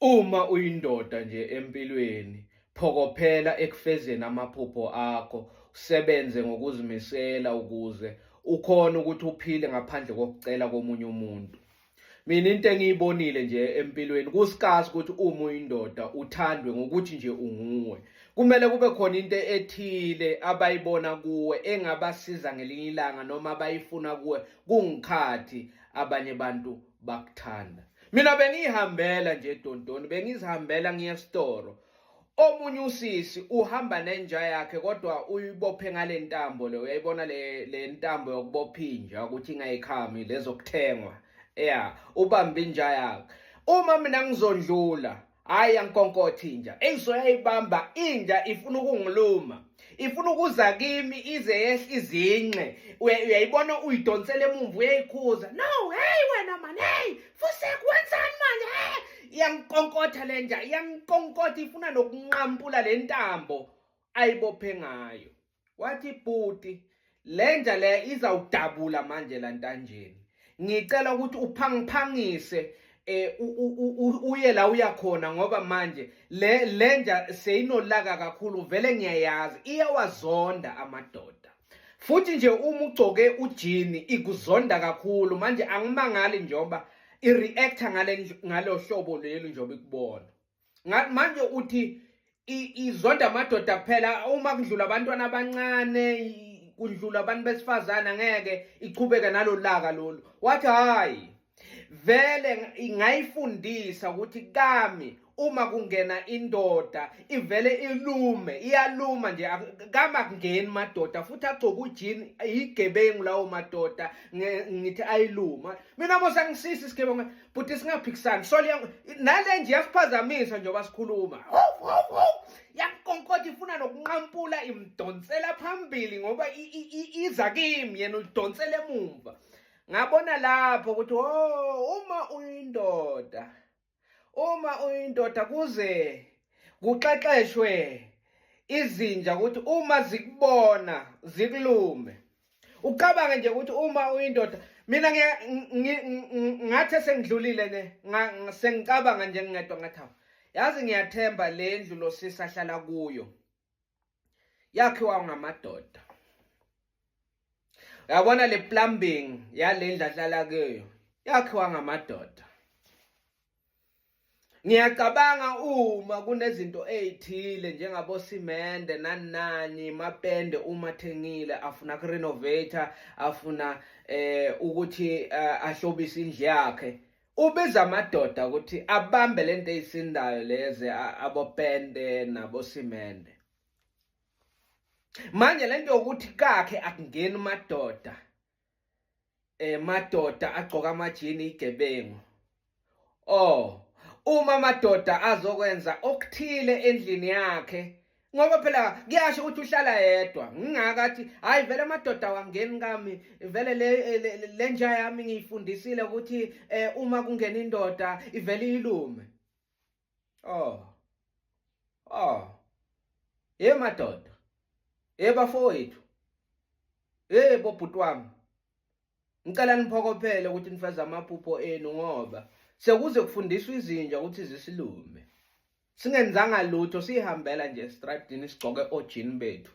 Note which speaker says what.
Speaker 1: Uma uyindoda nje empilweni, phokophela ekufezeni amaphupho akho, usebenze ngokuzimisela ukuze ukhone ukuthi uphile ngaphandle kokucela komunye umuntu. Mina into engiyibonile nje empilweni kusikasi ukuthi uma uyindoda uthandwe ngokuthi nje unguwe. Kumele kube khona into ethile abayibona kuwe engabasiza ngelinye ilanga noma abayifuna kuwe kungikhathi abanye bantu bakuthanda. Mina bengihambela nje eDontoni, bengizihambela ngiye esitoro. Omunye usisi uhamba nenja yakhe kodwa uyibophe ngale ntambo le, uyayibona le ntambo yokubopha inja ukuthi ingayikhami lezokuthengwa. Ubambe inja yakhe. Uma mina ngizondlula, hayi yankonkotha inja. Eyisoyayibamba inja ifuna ukungiluma. Ifuna ukuza kimi ize yehle izinxe. Uyayibona uyidonsele emumva uyayikhuza. No, hey wena man, hey, Fusek wenzani manje? Iyankonkotha le nja, iyankonkotha ifuna nokunqampula le ntambo ayibophe ngayo. Wathi bhuti, le nja le izawudabula manje la ntanjeni. Ngicela ukuthi uphangiphangise uye la uyakhona ngoba manje le nja seyinolaka kakhulu, vele ngiyayazi iyawazonda amadoda. Futhi nje uma ugcoke ujini ikuzonda kakhulu, manje angimangali njengoba ireacta ngalo hlobo lelo njengoba ikubona. Manje uthi izonda amadoda phela uma kudlula abantwana abancane, kudlula abantu besifazana ngeke ichubeke nalolaka lolu. Wathi hayi, vele ingayifundisa ukuthi kami uma kungena indoda ivele ilume, iyaluma nje, kama kungeni madoda futhi agcoka ujini igebengu lawo madoda ngithi ayiluma. Mina mose ngisisi isigebengu buthi singaphikisani, soli nale nje yasiphazamisa njengoba sikhuluma. Yankonkotha ifuna nokunqampula imdonsela phambili ngoba iza kimi yena udonsele emumva. Ngabona lapho ukuthi uma uyindoda kuze kuqeqeshwe izinja ukuthi uma zikubona zikulume. Ucabange nje ukuthi uma uyindoda, mina ngathi sengidlulile ne, sengicabanga nje ngedwa ngathi yazi ngiyathemba le ndlu lo sisi ahlala kuyo yakhiwa ngamadoda. Uyabona le plumbing yale ndlu ahlala kuyo yakhiwa ngamadoda. Ngiyacabanga uma kunezinto ezithile njengabo simende nani mapende uma thengile afuna ku renovate, afuna ukuthi ahlobise indlu yakhe, ubiza amadoda ukuthi abambe lento ezisindayo leze abopende nabo simende. Manje lento ukuthi kakhe akungeni madoda agcoka amajini igebengu. Uma madoda azokwenza okuthile endlini yakhe, ngoba phela kuyasho ukuthi uhlala yedwa. Ngingakathi hayi vele amadoda awangeni kami, vele le nja yami ngiyifundisile ukuthi uma kungena indoda ivele ilume. Madoda, bafowethu, bobhuti wami, ngicela niphokophele ukuthi nifeze amaphupho enu ngoba sekuze kufundiswa izinja ukuthi zisilume. Singenzanga lutho, sihambela nje estradini sigcoke ojini bethu.